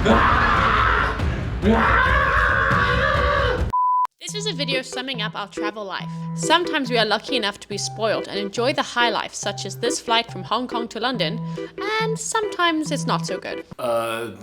This is a video summing up our travel life. Sometimes we are lucky enough to be spoiled and enjoy the high life, such as this flight from Hong Kong to London, and sometimes it's not so good.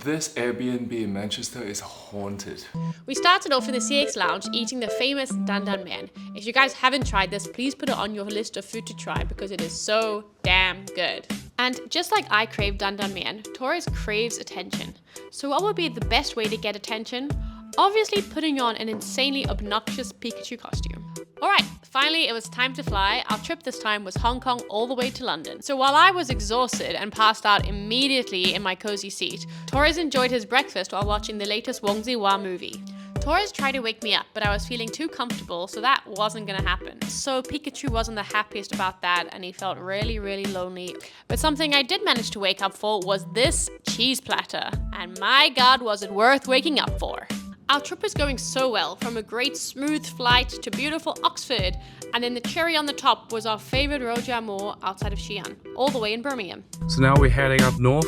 This Airbnb in Manchester is haunted. We started off in the CX lounge eating the famous Dan Dan Man. If you guys haven't tried this, please put it on your list of food to try because it is so damn good. And just like I crave Dan Dan Man, Torres craves attention. So what would be the best way to get attention? Obviously putting on an insanely obnoxious Pikachu costume. Alright, finally it was time to fly. Our trip this time was Hong Kong all the way to London. So while I was exhausted and passed out immediately in my cozy seat, Torres enjoyed his breakfast while watching the latest Wong Zhi-Hua movie. Torres tried to wake me up, but I was feeling too comfortable, so that wasn't gonna happen. So Pikachu wasn't the happiest about that, and he felt really, really lonely. But something I did manage to wake up for was this cheese platter. And my God, was it worth waking up for. Our trip was going so well, from a great smooth flight to beautiful Oxford, and then the cherry on the top was our favorite Roja Moor outside of Xi'an, all the way in Birmingham. So now we're heading up north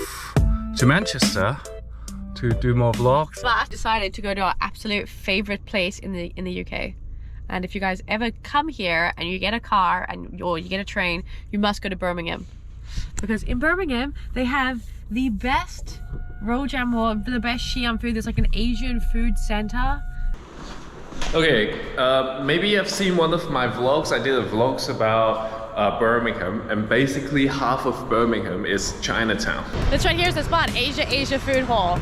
to Manchester to do more vlogs. But I decided to go to our absolute favorite place in the UK. And if you guys ever come here and you get a car or you get a train, you must go to Birmingham. Because in Birmingham, they have the best Roja Moor, the best Xi'an food. There's like an Asian food center. Okay, maybe you've seen one of my vlogs. I did a vlogs about Birmingham, and basically half of Birmingham is Chinatown. This right here is the spot, Asia Food Hall.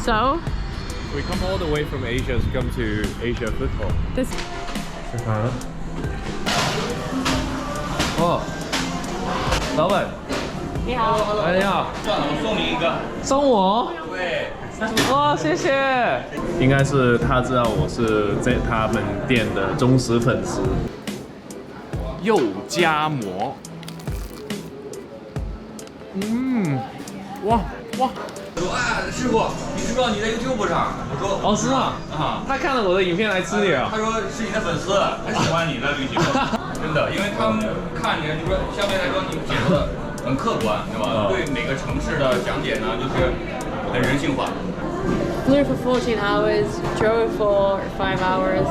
So we come all the way from Asia to come to Asia Food Hall. This. Oh, 老板。你好。哎，你好。算了，我送你一个。送我？对。哇，谢谢。应该是他知道我是在他们店的忠实粉丝。肉夹馍。哇。说啊，师傅，你知不知道你在 YouTube 上？我说哦，是吗？啊，他看了我的影片来吃你啊。他说是你的粉丝，很喜欢你的旅行，真的，因为他们看你，就说相对来说你解说的很客观，对吧？对每个城市的讲解呢，就是很人性化。Flew for 14 hours, drove for 5 hours.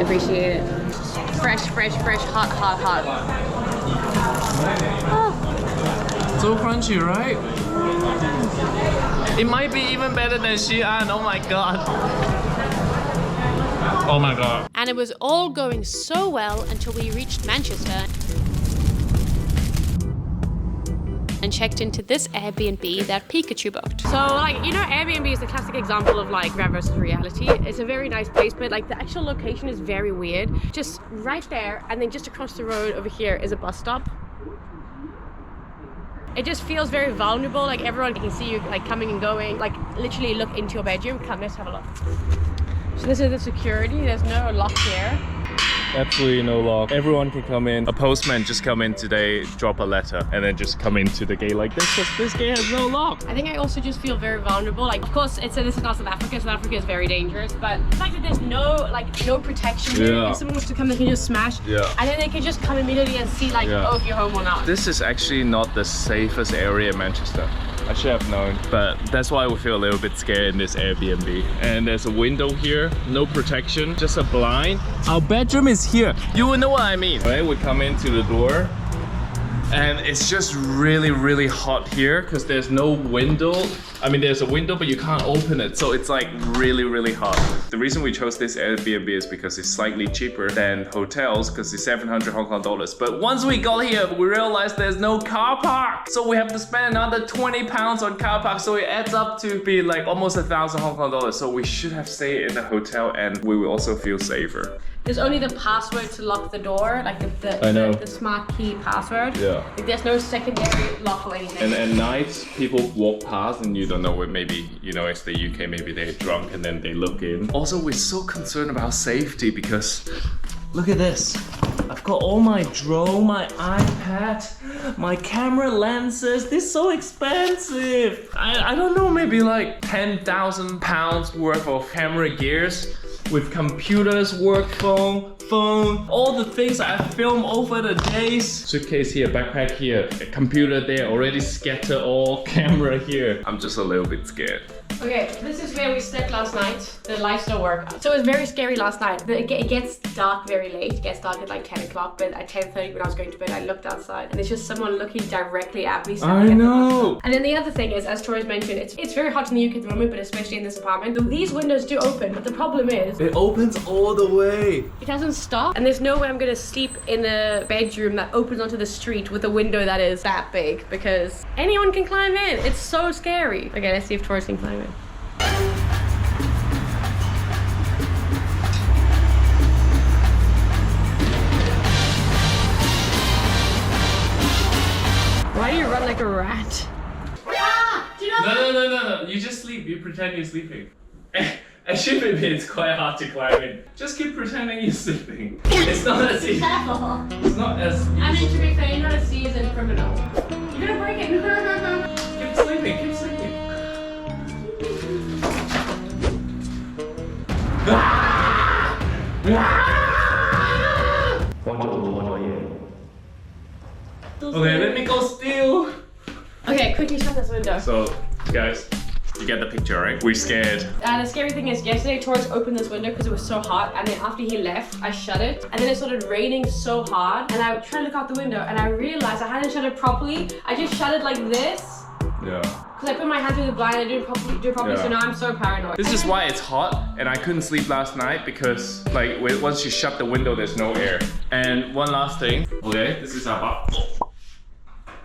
Appreciate it. Fresh, hot. Oh. So crunchy, right? It might be even better than Xi'an. Oh my god. Oh my god. And it was all going so well until we reached Manchester and checked into this Airbnb that Pikachu booked. So like, you know, Airbnb is the classic example of like rare versus reality. It's a very nice place, but like the actual location is very weird. Just right there, and then just across the road over here is a bus stop. It just feels very vulnerable, like everyone can see you like coming and going, like literally look into your bedroom. Come, let's have a look. So this is the security, there's no lock here. Absolutely no lock. Everyone can come in. A postman just come in today, drop a letter, and then just come into the gate like this, because this gate has no lock. I think I also just feel very vulnerable. Like, of course, this is not South Africa. South Africa is very dangerous, but the fact that there's no protection here, if someone was to come, they can just smash, and then they can just come immediately and see like, oh, if you're home or not. This is actually not the safest area in Manchester. I should have known, but that's why we feel a little bit scared in this Airbnb. And there's a window here, no protection, just a blind. Our bedroom is here. You will know what I mean. Right, we come into the door, and it's just really hot here because there's no window. I mean, there's a window, but you can't open it, so it's like really hot. The reason we chose this Airbnb is because it's slightly cheaper than hotels, because it's 700 Hong Kong dollars. But once we got here, we realized there's no car park, so we have to spend another 20 pounds on car park, so it adds up to be like almost 1,000 Hong Kong dollars. So we should have stayed in the hotel, and we will also feel safer. There's only the password to lock the door, like the smart key password. Yeah. Like, there's no secondary lock or anything. And at night, people walk past and you don't know what, maybe, you know, it's the UK, maybe they're drunk and then they look in. Also, we're so concerned about safety because look at this. I've got all my drone, my iPad, my camera lenses. This is so expensive. I don't know, maybe like 10,000 pounds worth of camera gears with computers, work phone, all the things I filmed over the days. Suitcase here, backpack here, a computer there, already scattered all, camera here. I'm just a little bit scared. Okay, this is where we slept last night. The lights don't work. So it was very scary last night. It gets dark very late. It gets dark at like 10 o'clock, but at 10:30 when I was going to bed, I looked outside and it's just someone looking directly at me. I know. And then the other thing is, as Tori's mentioned, it's very hot in the UK at the moment, but especially in this apartment. These windows do open, but the problem is It opens all the way. it doesn't stop. And there's no way I'm gonna sleep in a bedroom that opens onto the street with a window that is that big, because anyone can climb in. It's so scary. Okay, let's see if Tori can climb in. Why do you run like a rat? Ah! Do you know No. You just sleep. You pretend you're sleeping. I should admit it's quite hard to climb in. Just keep pretending you're sleeping. It's not as easy. Careful. It's not as easy. I mean, to be fair, you're not a seasoned criminal. You're gonna break it. Keep sleeping. Keep sleeping. Okay, let me go steal. Okay, quickly shut this window. So, guys, you get the picture, right? We're scared. The scary thing is, yesterday Torres opened this window because it was so hot, and then after he left, I shut it, and then it started raining so hard, and I tried to look out the window, and I realized I hadn't shut it properly. I just shut it like this. Yeah. Because I put my hand through the blind, I didn't do it properly, Yeah. so now I'm so paranoid. This is why it's hot, and I couldn't sleep last night because, like, once you shut the window, there's no air. And one last thing. Okay, this is our bath.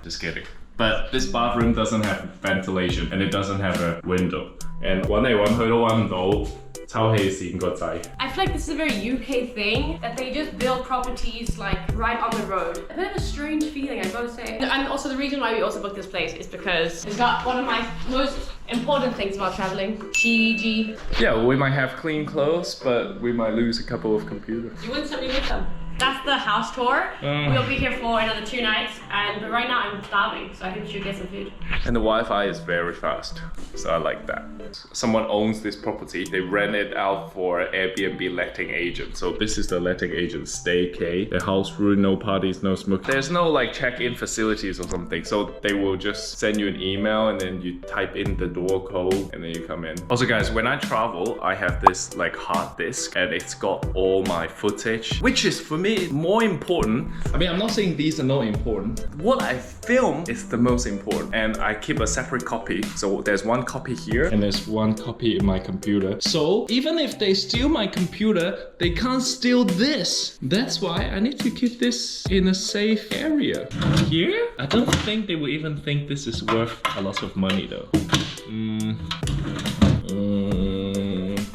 Just kidding. But this bathroom doesn't have ventilation, and it doesn't have a window. And 揾嚟揾去都揾唔到抽氣扇個掣。 I feel like this is a very UK thing, that they just build properties like right on the road. A bit of a strange feeling, I gotta say. And also the reason why we also booked this place is because it's got one of my most important things about traveling. Gigi. Yeah, we might have clean clothes, but we might lose a couple of computers. You wouldn't send me with them. That's the house tour. We'll be here for another 2 nights, but right now I'm starving, so I think we should get some food. And the Wi-Fi is very fast, so I like that. Someone owns this property. They rent it out for Airbnb letting agent. So this is the letting agent, Stay K. The house rule, no parties, no smoke. There's no like check-in facilities or something. So they will just send you an email and then you type in the door code and then you come in. Also guys, when I travel, I have this like hard disk and it's got all my footage, which is for me more important. I mean, I'm not saying these are not important. What I film is the most important, and I keep a separate copy. So there's one copy here and there's one copy in my computer. So even if they steal my computer, they can't steal this. That's why I need to keep this in a safe area. Here? I don't think they will even think this is worth a lot of money though.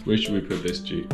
Where should we put this, G?